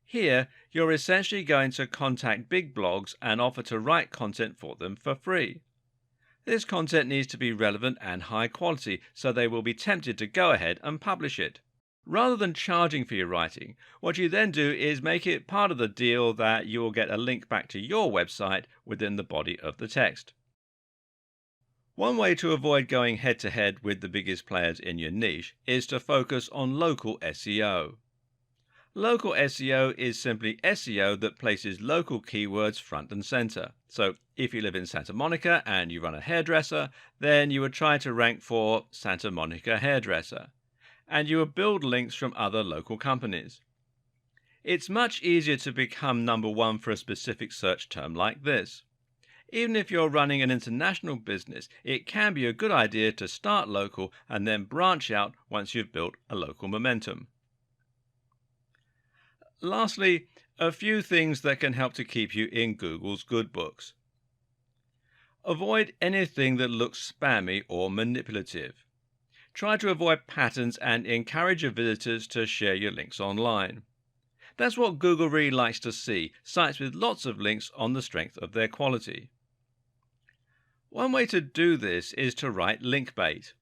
Here, you're essentially going to contact big blogs and offer to write content for them for free. This content needs to be relevant and high quality, so they will be tempted to go ahead and publish it. Rather than charging for your writing, what you then do is make it part of the deal that you will get a link back to your website within the body of the text. One way to avoid going head-to-head with the biggest players in your niche is to focus on local SEO. Local SEO is simply SEO that places local keywords front and center. So if you live in Santa Monica and you run a hairdresser, then you would try to rank for Santa Monica hairdresser, and you will build links from other local companies. It's much easier to become number one for a specific search term like this. Even if you're running an international business, it can be a good idea to start local and then branch out once you've built a local momentum. Lastly, a few things that can help to keep you in Google's good books. Avoid anything that looks spammy or manipulative. Try to avoid patterns and encourage your visitors to share your links online. That's what Google really likes to see, sites with lots of links on the strength of their quality. One way to do this is to write link bait.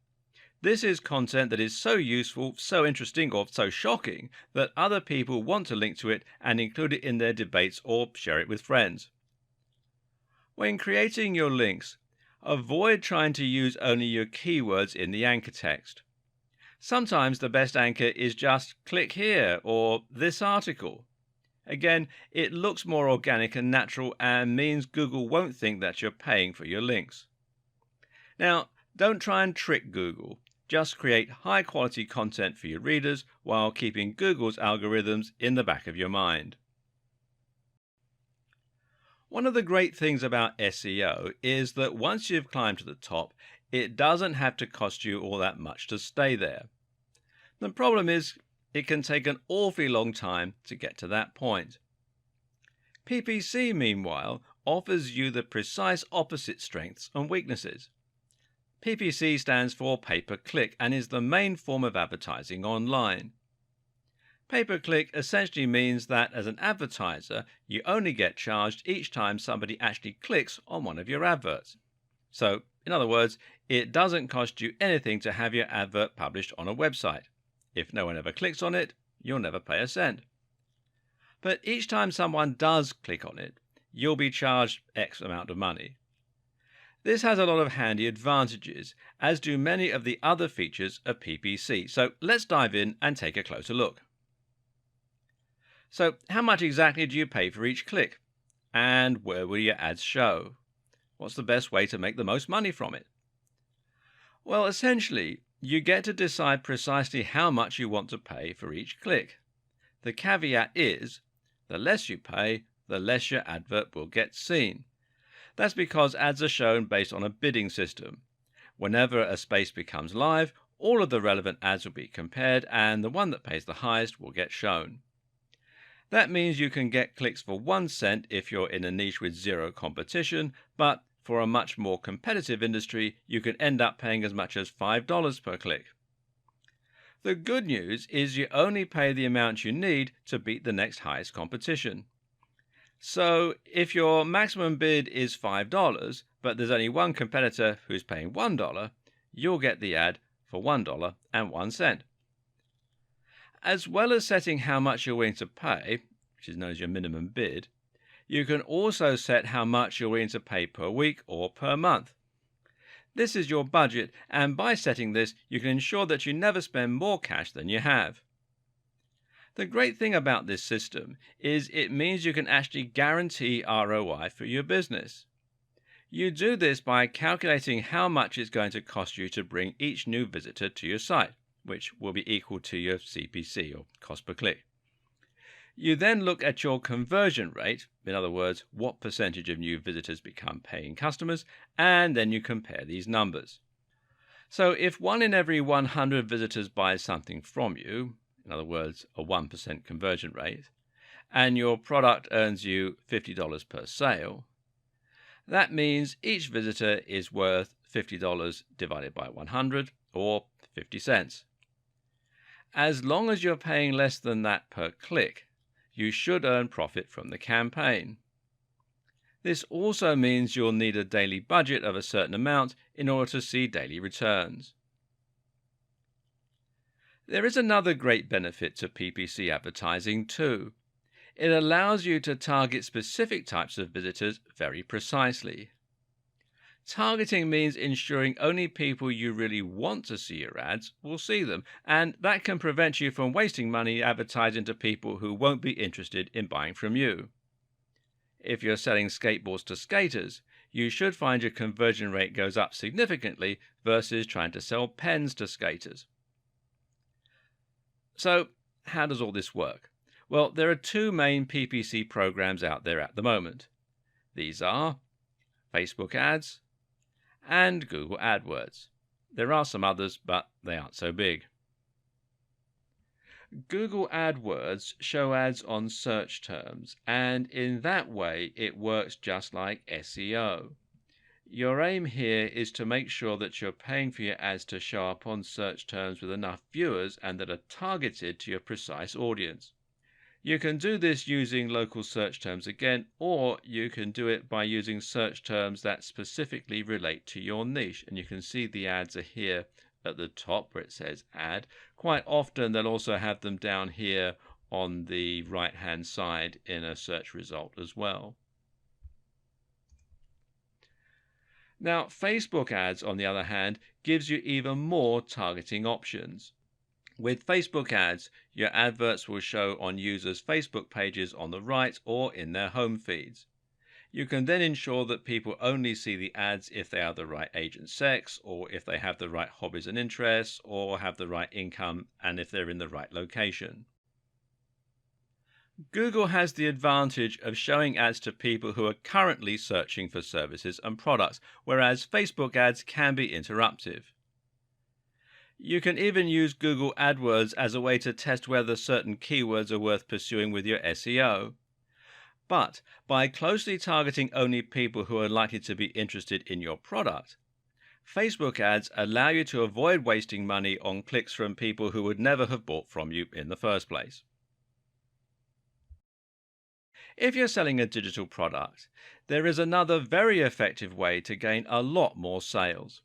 This is content that is so useful, so interesting, or so shocking that other people want to link to it and include it in their debates or share it with friends. When creating your links, avoid trying to use only your keywords in the anchor text. Sometimes the best anchor is just click here or this article. Again, it looks more organic and natural and means Google won't think that you're paying for your links. Now, don't try and trick Google. Just create high quality content for your readers while keeping Google's algorithms in the back of your mind. One of the great things about SEO is that once you've climbed to the top, it doesn't have to cost you all that much to stay there. The problem is it can take an awfully long time to get to that point. PPC, meanwhile, offers you the precise opposite strengths and weaknesses. PPC stands for pay-per-click and is the main form of advertising online. Pay-per-click essentially means that as an advertiser, you only get charged each time somebody actually clicks on one of your adverts. So, in other words, it doesn't cost you anything to have your advert published on a website. If no one ever clicks on it, you'll never pay a cent. But each time someone does click on it, you'll be charged X amount of money. This has a lot of handy advantages, as do many of the other features of PPC. So let's dive in and take a closer look. So how much exactly do you pay for each click? And where will your ads show? What's the best way to make the most money from it? Well, essentially, you get to decide precisely how much you want to pay for each click. The caveat is, the less you pay, the less your advert will get seen. That's because ads are shown based on a bidding system. Whenever a space becomes live, all of the relevant ads will be compared and the one that pays the highest will get shown. That means you can get clicks for 1 cent if you're in a niche with zero competition, but for a much more competitive industry, you can end up paying as much as $5 per click. The good news is you only pay the amount you need to beat the next highest competition. So if your maximum bid is $5, but there's only one competitor who's paying $1, you'll get the ad for $1.01. As well as setting how much you're willing to pay, which is known as your minimum bid, you can also set how much you're willing to pay per week or per month. This is your budget, and by setting this, you can ensure that you never spend more cash than you have. The great thing about this system is it means you can actually guarantee ROI for your business. You do this by calculating how much it's going to cost you to bring each new visitor to your site, which will be equal to your CPC, or cost per click. You then look at your conversion rate, in other words, what percentage of new visitors become paying customers, and then you compare these numbers. So if 1 in every 100 visitors buys something from you, in other words, a 1% conversion rate, and your product earns you $50 per sale, that means each visitor is worth $50 divided by 100, or 50 cents. As long as you're paying less than that per click, you should earn profit from the campaign. This also means you'll need a daily budget of a certain amount in order to see daily returns. There is another great benefit to PPC advertising too. It allows you to target specific types of visitors very precisely. Targeting means ensuring only people you really want to see your ads will see them, and that can prevent you from wasting money advertising to people who won't be interested in buying from you. If you're selling skateboards to skaters, you should find your conversion rate goes up significantly versus trying to sell pens to skaters. So, how does all this work? Well, there are two main PPC programs out there at the moment. These are Facebook ads and Google AdWords. There are some others, but they aren't so big. Google AdWords show ads on search terms, and in that way it works just like SEO. Your aim here is to make sure that you're paying for your ads to show up on search terms with enough viewers and that are targeted to your precise audience. You can do this using local search terms again, or you can do it by using search terms that specifically relate to your niche. And you can see the ads are here at the top where it says ad. Quite often they'll also have them down here on the right hand side in a search result as well. Now, Facebook ads, on the other hand, gives you even more targeting options. With Facebook ads, your adverts will show on users' Facebook pages on the right or in their home feeds. You can then ensure that people only see the ads if they are the right age and sex, or if they have the right hobbies and interests, or have the right income, and if they're in the right location. Google has the advantage of showing ads to people who are currently searching for services and products, whereas Facebook ads can be interruptive. You can even use Google AdWords as a way to test whether certain keywords are worth pursuing with your SEO. But by closely targeting only people who are likely to be interested in your product, Facebook ads allow you to avoid wasting money on clicks from people who would never have bought from you in the first place. If you're selling a digital product, there is another very effective way to gain a lot more sales,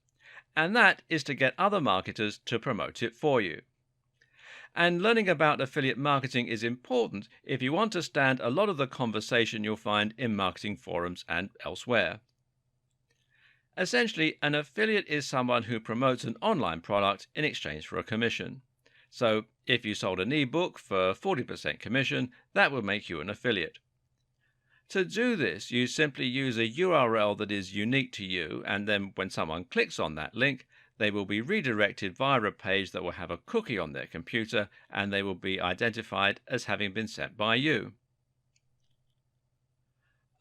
and that is to get other marketers to promote it for you. And learning about affiliate marketing is important if you want to stand a lot of the conversation you'll find in marketing forums and elsewhere. Essentially, an affiliate is someone who promotes an online product in exchange for a commission. So, if you sold an ebook for 40% commission, that would make you an affiliate. To do this, you simply use a URL that is unique to you, and then when someone clicks on that link, they will be redirected via a page that will have a cookie on their computer, and they will be identified as having been sent by you.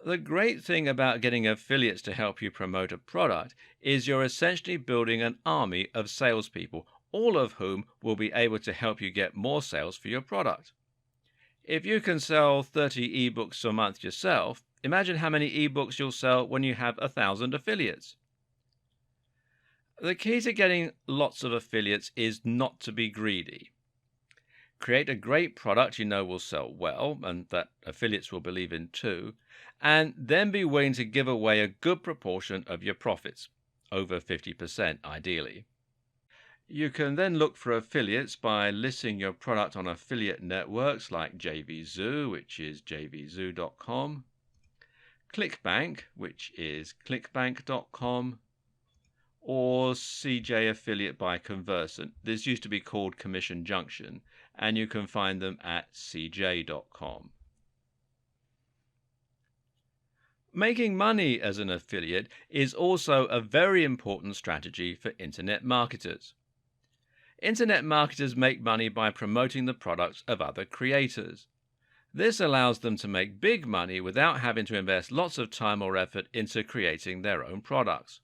The great thing about getting affiliates to help you promote a product is you're essentially building an army of salespeople, all of whom will be able to help you get more sales for your product. If you can sell 30 ebooks a month yourself, imagine how many ebooks you'll sell when you have 1,000 affiliates. The key to getting lots of affiliates is not to be greedy. Create a great product you know will sell well and that affiliates will believe in too, and then be willing to give away a good proportion of your profits, over 50% ideally. You can then look for affiliates by listing your product on affiliate networks like JVZoo, which is jvzoo.com, ClickBank, which is clickbank.com, or CJ Affiliate by Conversant. This used to be called Commission Junction, and you can find them at cj.com. Making money as an affiliate is also a very important strategy for internet marketers. Internet marketers make money by promoting the products of other creators. This allows them to make big money without having to invest lots of time or effort into creating their own products.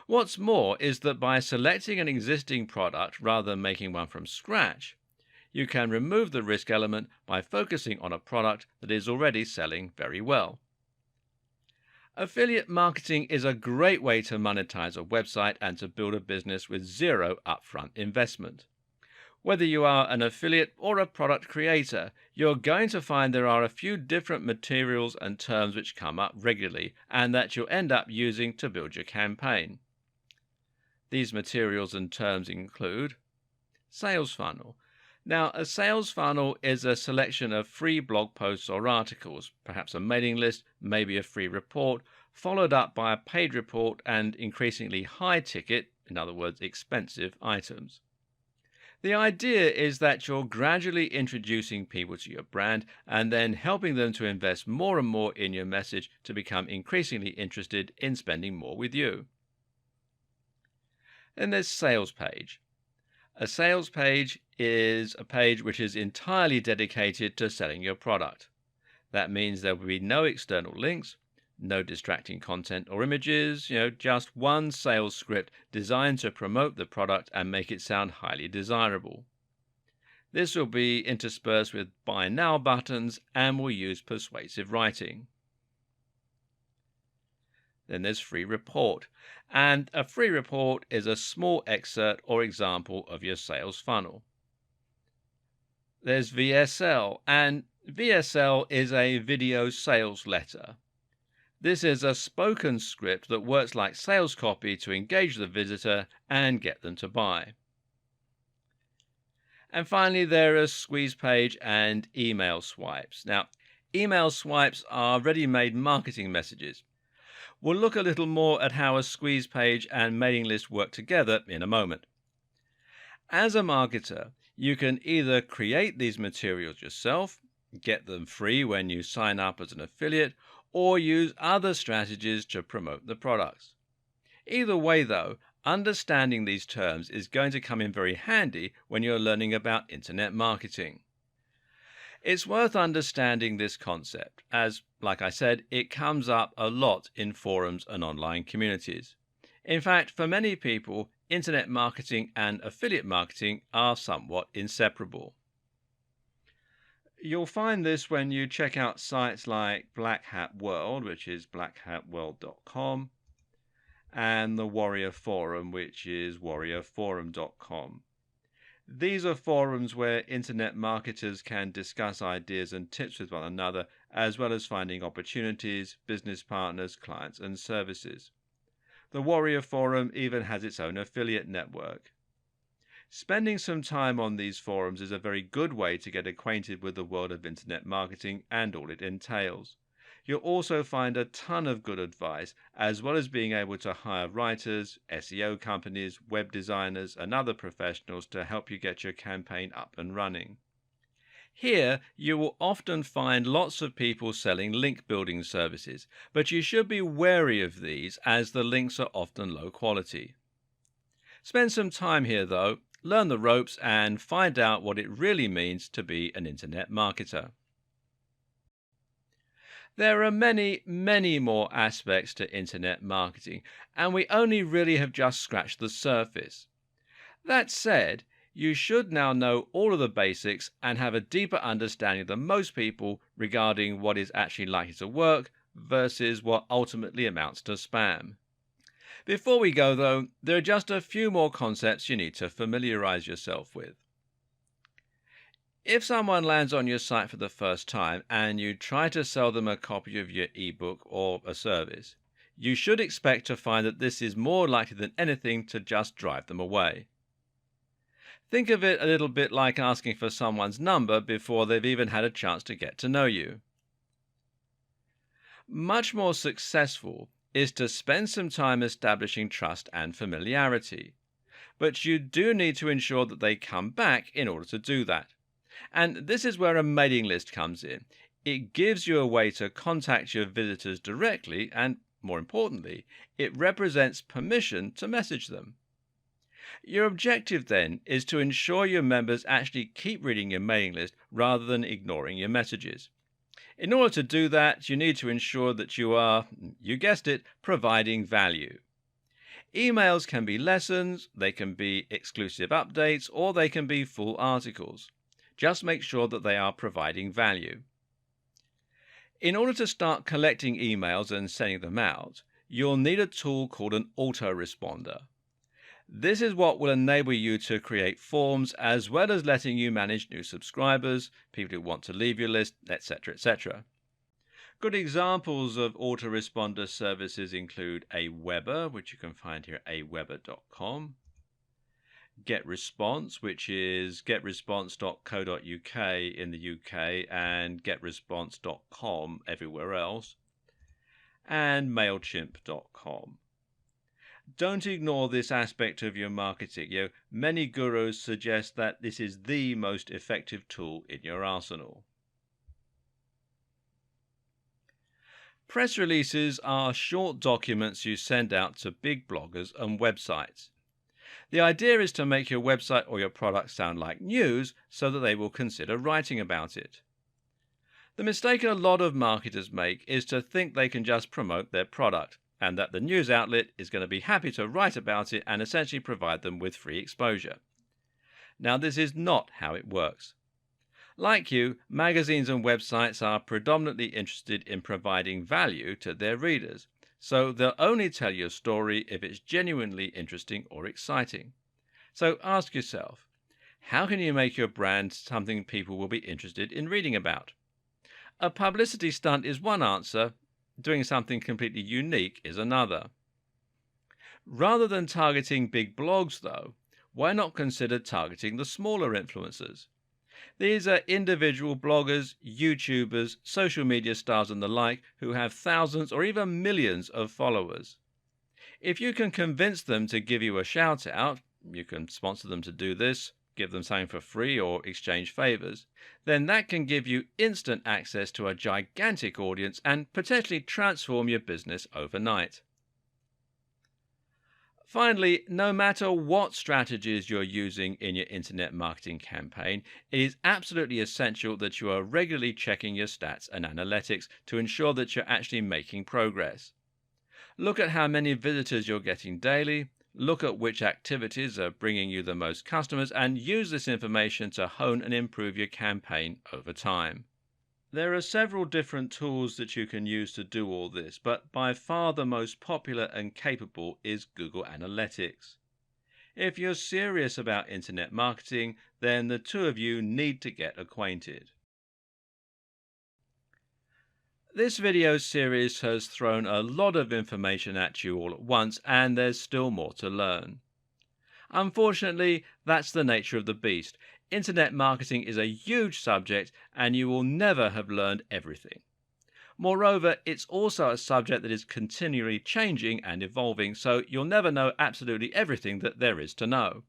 What's more is that by selecting an existing product rather than making one from scratch, you can remove the risk element by focusing on a product that is already selling very well. Affiliate marketing is a great way to monetize a website and to build a business with zero upfront investment. Whether you are an affiliate or a product creator, you're going to find there are a few different materials and terms which come up regularly and that you'll end up using to build your campaign. These materials and terms include sales funnel. Now, a sales funnel is a selection of free blog posts or articles, perhaps a mailing list, maybe a free report, followed up by a paid report and increasingly high ticket, in other words, expensive items. The idea is that you're gradually introducing people to your brand and then helping them to invest more and more in your message to become increasingly interested in spending more with you. Then there's sales page. A sales page is a page which is entirely dedicated to selling your product. That means there will be no external links, no distracting content or images, just one sales script designed to promote the product and make it sound highly desirable. This will be interspersed with buy now buttons and will use persuasive writing. Then there's free report. And a free report is a small excerpt or example of your sales funnel. There's VSL, and VSL is a video sales letter. This is a spoken script that works like sales copy to engage the visitor and get them to buy. And finally, there are squeeze page and email swipes. Now, email swipes are ready-made marketing messages. We'll look a little more at how a squeeze page and mailing list work together in a moment. As a marketer, you can either create these materials yourself, get them free when you sign up as an affiliate, or use other strategies to promote the products. Either way, though, understanding these terms is going to come in very handy when you're learning about internet marketing. It's worth understanding this concept as, like I said, it comes up a lot in forums and online communities. In fact, for many people, internet marketing and affiliate marketing are somewhat inseparable. You'll find this when you check out sites like Black Hat World, which is blackhatworld.com, and the Warrior Forum, which is warriorforum.com. These are forums where internet marketers can discuss ideas and tips with one another, as well as finding opportunities, business partners, clients, and services. The Warrior Forum even has its own affiliate network. Spending some time on these forums is a very good way to get acquainted with the world of internet marketing and all it entails. You'll also find a ton of good advice, as well as being able to hire writers, SEO companies, web designers, and other professionals to help you get your campaign up and running. Here, you will often find lots of people selling link building services, but you should be wary of these as the links are often low quality. Spend some time here though, learn the ropes, and find out what it really means to be an internet marketer. There are many, many more aspects to internet marketing, and we only really have just scratched the surface. That said, you should now know all of the basics and have a deeper understanding than most people regarding what is actually likely to work versus what ultimately amounts to spam. Before we go, though, there are just a few more concepts you need to familiarize yourself with. If someone lands on your site for the first time and you try to sell them a copy of your ebook or a service, you should expect to find that this is more likely than anything to just drive them away. Think of it a little bit like asking for someone's number before they've even had a chance to get to know you. Much more successful is to spend some time establishing trust and familiarity, but you do need to ensure that they come back in order to do that. And this is where a mailing list comes in. It gives you a way to contact your visitors directly, and more importantly, it represents permission to message them. Your objective then is to ensure your members actually keep reading your mailing list rather than ignoring your messages. In order to do that, you need to ensure that you are, you guessed it, providing value. Emails can be lessons, they can be exclusive updates, or they can be full articles. Just make sure that they are providing value. In order to start collecting emails and sending them out, you'll need a tool called an autoresponder. This is what will enable you to create forms as well as letting you manage new subscribers, people who want to leave your list, etc., etc. Good examples of autoresponder services include Aweber, which you can find here at aweber.com, GetResponse, which is getresponse.co.uk in the UK and getresponse.com everywhere else, and MailChimp.com. Don't ignore this aspect of your marketing. Many gurus suggest that this is the most effective tool in your arsenal. Press releases are short documents you send out to big bloggers and websites. The idea is to make your website or your product sound like news so that they will consider writing about it. The mistake a lot of marketers make is to think they can just promote their product, and that the news outlet is going to be happy to write about it and essentially provide them with free exposure. Now, this is not how it works. Like you, magazines and websites are predominantly interested in providing value to their readers, so they'll only tell you a story if it's genuinely interesting or exciting. So ask yourself, how can you make your brand something people will be interested in reading about? A publicity stunt is one answer. Doing something completely unique is another. Rather than targeting big blogs, though, why not consider targeting the smaller influencers? These are individual bloggers, YouTubers, social media stars and the like who have thousands or even millions of followers. If you can convince them to give you a shout out, you can sponsor them to do this, give them something for free or exchange favors, then that can give you instant access to a gigantic audience and potentially transform your business overnight. Finally, no matter what strategies you're using in your internet marketing campaign, it is absolutely essential that you are regularly checking your stats and analytics to ensure that you're actually making progress. Look at how many visitors you're getting daily, Look at which activities are bringing you the most customers and use this information to hone and improve your campaign over time. There are several different tools that you can use to do all this, but by far the most popular and capable is Google Analytics. If you're serious about internet marketing, then the two of you need to get acquainted. This video series has thrown a lot of information at you all at once, and there's still more to learn. Unfortunately, that's the nature of the beast. Internet marketing is a huge subject, and you will never have learned everything. Moreover, it's also a subject that is continually changing and evolving, so you'll never know absolutely everything that there is to know.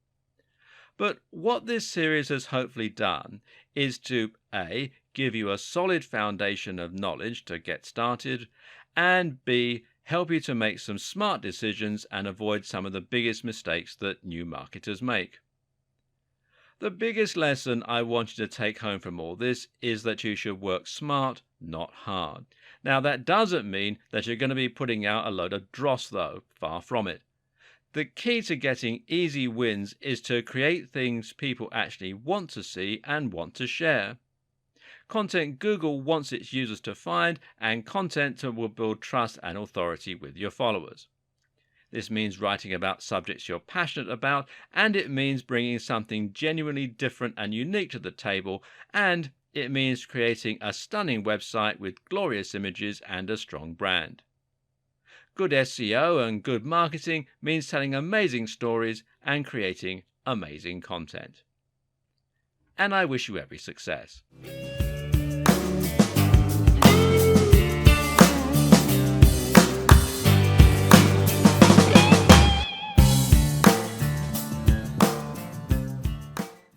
But what this series has hopefully done is to A. give you a solid foundation of knowledge to get started, and B. help you to make some smart decisions and avoid some of the biggest mistakes that new marketers make. The biggest lesson I want you to take home from all this is that you should work smart, not hard. Now, that doesn't mean that you're going to be putting out a load of dross, though. Far from it. The key to getting easy wins is to create things people actually want to see and want to share. Content Google wants its users to find, and content will build trust and authority with your followers. This means writing about subjects you're passionate about, and it means bringing something genuinely different and unique to the table, and it means creating a stunning website with glorious images and a strong brand. Good SEO and good marketing means telling amazing stories and creating amazing content. And I wish you every success.